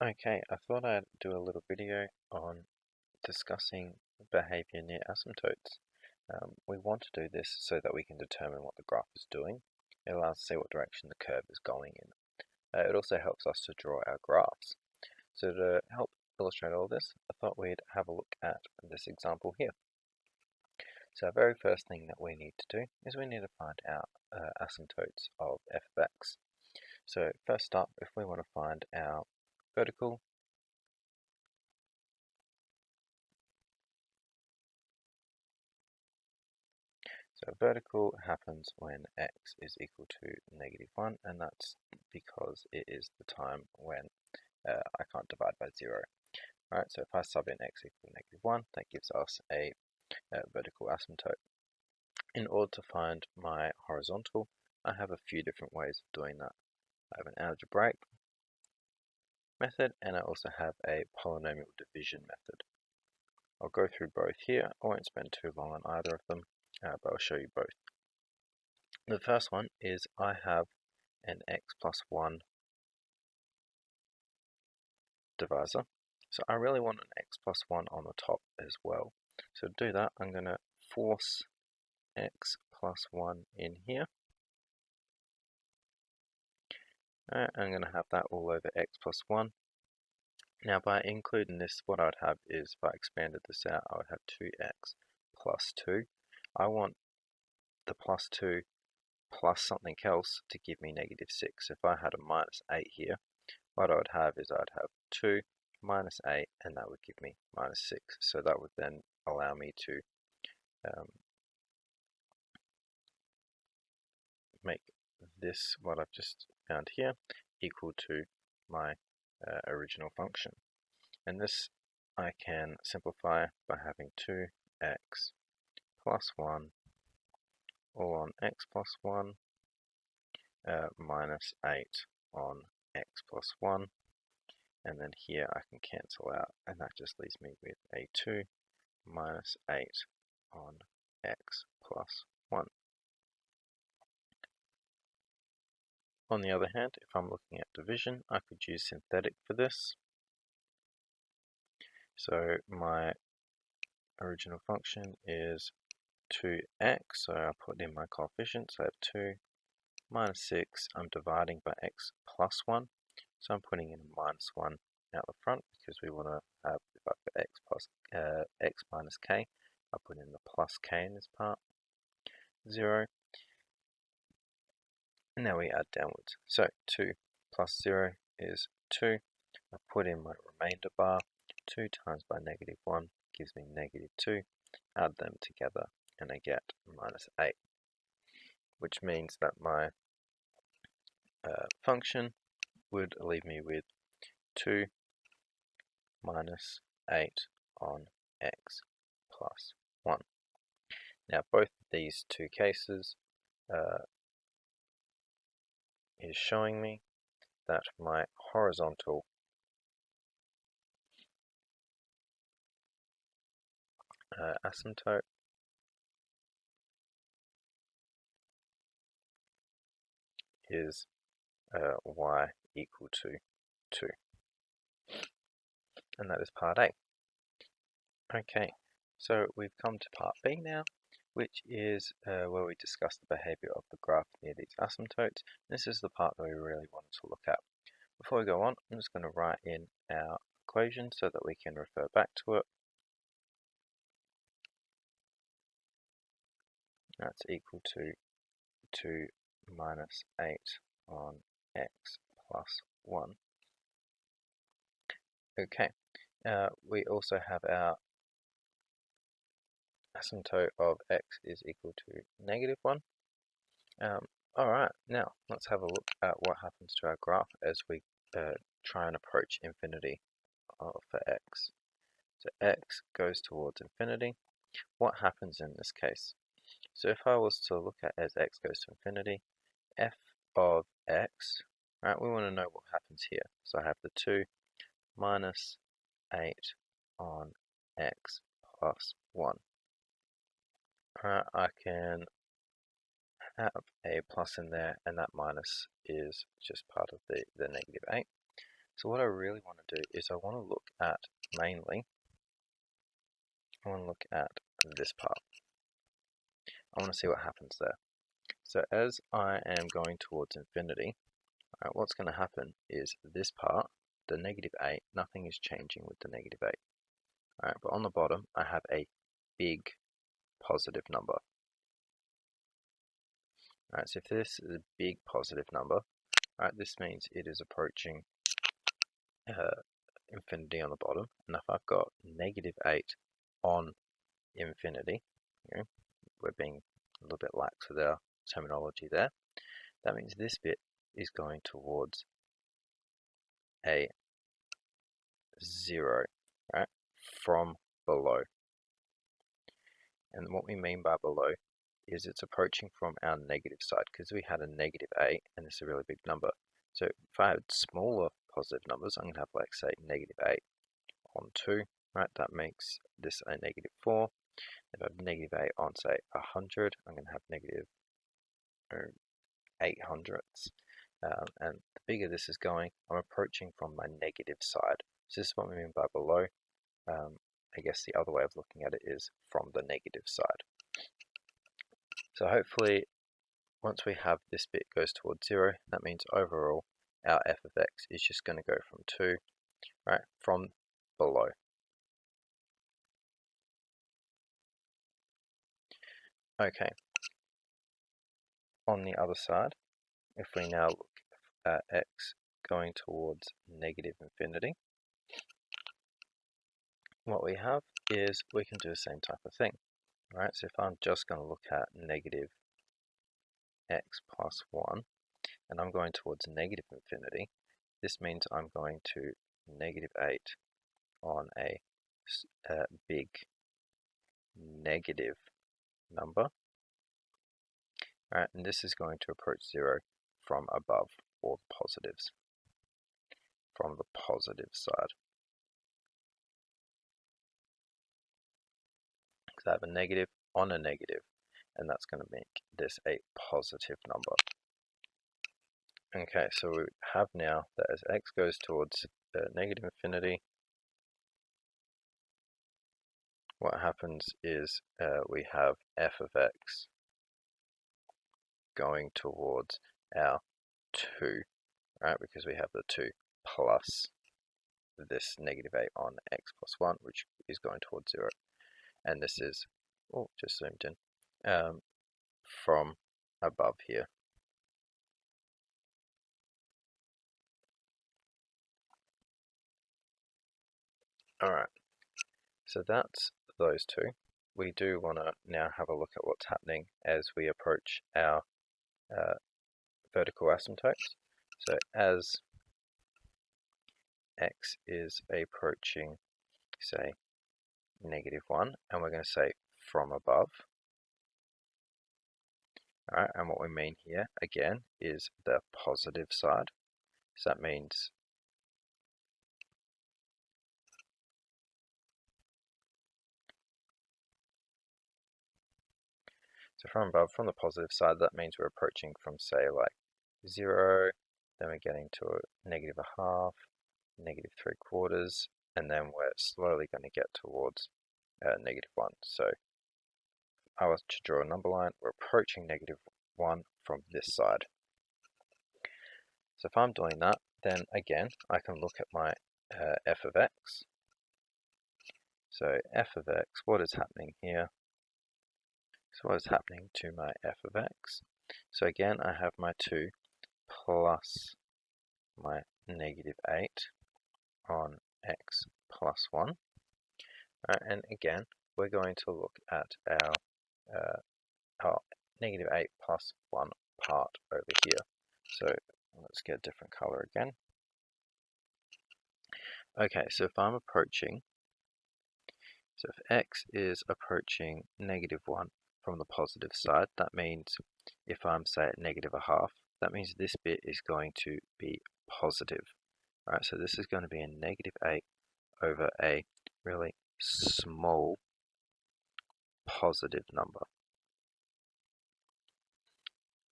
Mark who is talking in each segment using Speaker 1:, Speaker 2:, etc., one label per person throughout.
Speaker 1: Okay, I thought I'd do a little video on discussing behavior near asymptotes. We want to do this so that we can determine what the graph is doing. It allows us to see what direction the curve is going in. It also helps us to draw our graphs. So to help illustrate all this, I thought we'd have a look at this example here. So our very first thing that we need to do is we need to find our asymptotes of f of x. So first up, if we want to find our vertical, so vertical happens when x is equal to -1, and that's because it is the time when I can't divide by 0. Alright, so if I sub in x equal to -1, that gives us a vertical asymptote. In order to find my horizontal, I have a few different ways of doing that. I have an algebraic method, and I also have a polynomial division method. I'll go through both here. I won't spend too long on either of them, but I'll show you both. The first one is I have an x plus 1 divisor. So I really want an x plus 1 on the top as well. So to do that, I'm going to force x plus 1 in here. I'm going to have that all over x plus 1. Now by including this, what I would have is, if I expanded this out, I would have 2x plus 2. I want the plus 2 plus something else to give me -6. If I had a minus 8 here, what I would have is I'd have 2 minus 8, and that would give me -6. So that would then allow me to make this, what I've just found here, equal to my original function. And this I can simplify by having 2x plus 1 all on x plus 1 minus 8 on x plus 1, and then here I can cancel out, and that just leaves me with a 2 minus 8 on x plus 1. On the other hand, if I'm looking at division, I could use synthetic for this. So my original function is 2x, so I'll put in my coefficients. I have 2 minus 6, I'm dividing by x plus 1, so I'm putting in a minus 1 out the front because we want to have, if I put x minus k, I'll put in the plus k in this part, 0, and now we add downwards. So 2 plus 0 is 2, I put in my remainder bar, 2 times by -1 gives me -2, add them together and I get -8, which means that my function would leave me with 2 minus 8 on x plus 1. Now both of these two cases is showing me that my horizontal asymptote is y equal to 2. And that is part A. Okay, so we've come to part B now, which is where we discuss the behavior of the graph near these asymptotes. This is the part that we really wanted to look at. Before we go on, I'm just going to write in our equation so that we can refer back to it. That's equal to 2 minus 8 on x plus 1. Okay, we also have our asymptote of x is equal to -1. Alright, now let's have a look at what happens to our graph as we try and approach infinity for x. So x goes towards infinity. What happens in this case? So if I was to look at as x goes to infinity, f of x, right, we want to know what happens here. So I have the 2 minus 8 on x plus 1. Alright, I can have a plus in there, and that minus is just part of the -8. So what I really want to do is I want to look at this part. I want to see what happens there. So as I am going towards infinity, what's going to happen is this part, the -8, nothing is changing with the -8. But on the bottom, I have a big positive number. So if this is a big positive number, this means it is approaching infinity on the bottom. And if I've got -8 on infinity, we're being a little bit lax with our terminology there. That means this bit is going towards a 0, from below. And what we mean by below is it's approaching from our negative side, because we had a -8 and this is a really big number. So if I had smaller positive numbers, I'm going to have, like, say, -8 on 2, that makes this a -4. If I have -8 on, say, 100, I'm going to have -800ths. And the bigger this is going, I'm approaching from my negative side. So this is what we mean by below. I guess the other way of looking at it is from the negative side. So hopefully, once we have this bit goes towards 0, that means overall our f of x is just going to go from 2, from below. Okay. On the other side, if we now look at x going towards negative infinity, what we have is we can do the same type of thing. So if I'm just going to look at negative x plus 1, and I'm going towards negative infinity, this means I'm going to -8 on a big negative number, and this is going to approach 0 from above, or positives, from the positive side. Because I have a negative on a negative, and that's going to make this a positive number. Okay, so we have now that as x goes towards negative infinity, what happens is we have f of x going towards our 2, because we have the 2 plus this -8 on x plus 1, which is going towards 0. And this is, just zoomed in, from above here. Alright, so that's those two. We do want to now have a look at what's happening as we approach our vertical asymptotes. So as x is approaching, say, -1, and we're going to say from above. And what we mean here, again, is the positive side. So that means from above, from the positive side, that means we're approaching from, say, like 0, then we're getting to a -0.5, -3/4, and then we're slowly going to get towards -1. So if I was to draw a number line, we're approaching -1 from this side. So if I'm doing that, then again, I can look at my f of x. So f of x, what is happening here? So what is happening to my f of x? So again, I have my 2 plus my -8 on x plus 1. And again, we're going to look at our -8 plus 1 part over here. So let's get a different color again. Okay, so if I'm approaching, so if x is approaching -1 from the positive side, that means if I'm, say, at -0.5, that means this bit is going to be positive. So this is going to be a -8 over a really small positive number.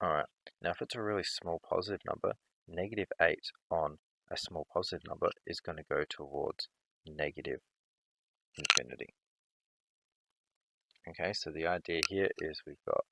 Speaker 1: Alright, now if it's a really small positive number, -8 on a small positive number is going to go towards negative infinity. Okay, so the idea here is we've got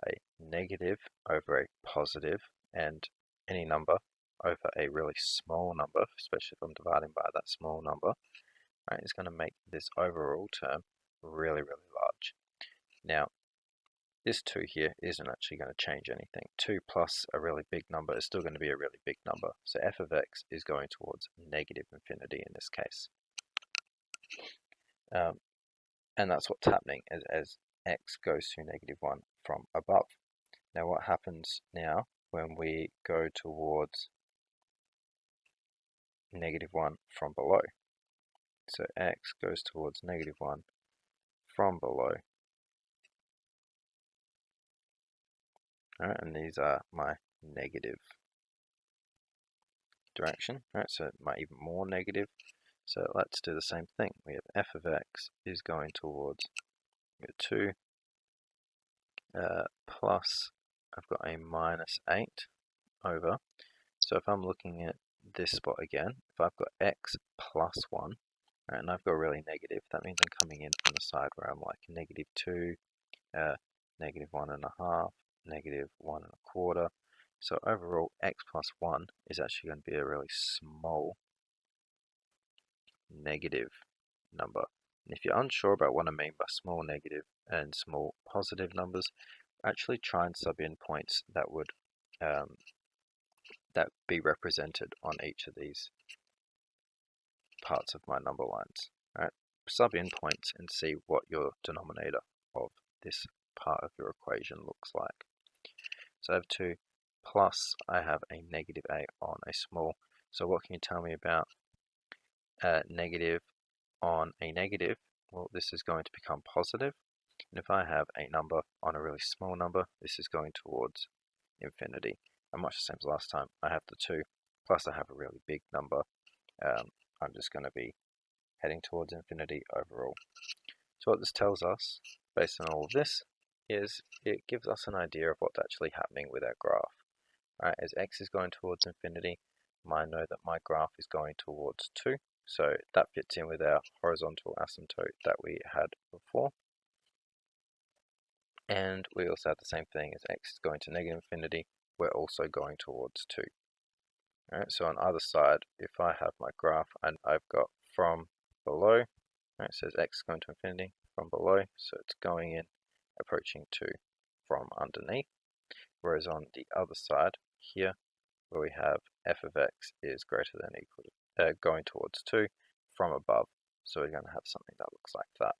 Speaker 1: a negative over a positive, and any number over a really small number, especially if I'm dividing by that small number, right, is going to make this overall term really, really large. Now, this 2 here isn't actually going to change anything. 2 plus a really big number is still going to be a really big number. So f of x is going towards negative infinity in this case. And that's what's happening as x goes to -1 from above. Now what happens now when we go towards -1 from below? So x goes towards -1 from below. Alright, and these are my negative direction. Alright, so my even more negative. So let's do the same thing. We have f of x is going towards 2 plus, I've got a -8 over. So if I'm looking at this spot again, if I've got x plus 1, right, and I've got really negative, that means I'm coming in from the side where I'm like -2, -1.5, -1.25. So overall, x plus 1 is actually going to be a really small negative number. And if you're unsure about what I mean by small negative and small positive numbers, actually try and sub in points that would be represented on each of these parts of my number lines. Right? Sub in points and see what your denominator of this part of your equation looks like. So I have 2 plus I have a -8 on a small. So what can you tell me about negative on a negative? Well, this is going to become positive. And if I have a number on a really small number, this is going towards infinity. And much the same as last time, I have the 2 plus I have a really big number. I'm just going to be heading towards infinity overall. So what this tells us, based on all of this, is it gives us an idea of what's actually happening with our graph. Right, as x is going towards infinity, I know that my graph is going towards 2, so that fits in with our horizontal asymptote that we had before. And we also have the same thing as x is going to negative infinity, we're also going towards 2. Right, so on either side, if I have my graph and I've got from below, right, it says x is going to infinity from below, so it's going in, approaching 2 from underneath. Whereas on the other side here, where we have f of x is greater than or equal to, going towards 2 from above, so we're going to have something that looks like that.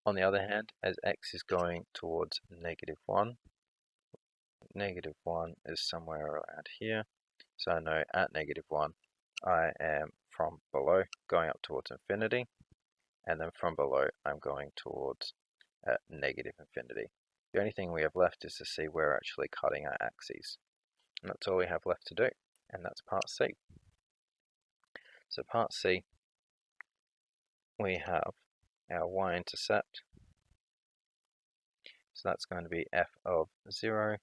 Speaker 1: On the other hand, as x is going towards -1, -1 is somewhere around here. So I know at -1, I am from below going up towards infinity, and then from below I'm going towards negative infinity. The only thing we have left is to see where we're actually cutting our axes. And that's all we have left to do, and that's part C. So part C, we have our y-intercept. So that's going to be f of 0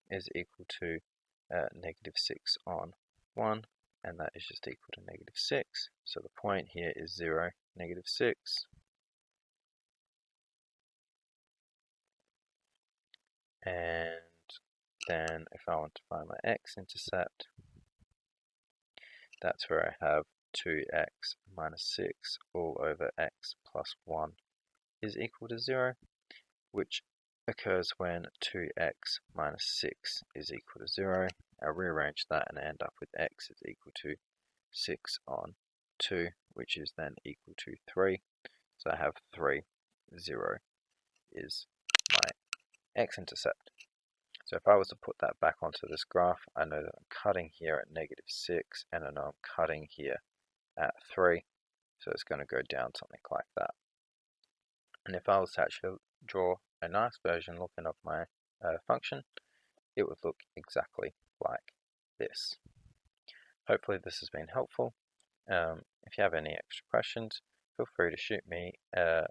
Speaker 1: is equal to -6 on 1, and that is just equal to -6. So the point here is 0, -6. And then if I want to find my x-intercept, that's where I have 2x minus 6 all over x plus 1 is equal to 0, which occurs when 2x minus 6 is equal to 0. I'll rearrange that and end up with x is equal to 6 on 2, which is then equal to 3. So I have 3, 0 is my x-intercept. So if I was to put that back onto this graph, I know that I'm cutting here at -6, and I know I'm cutting here at 3, so it's going to go down something like that. And if I was to actually draw a nice version looking of my function, it would look exactly like this. Hopefully this has been helpful. If you have any extra questions, feel free to shoot me a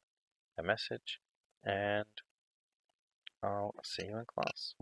Speaker 1: message, and I'll see you in class.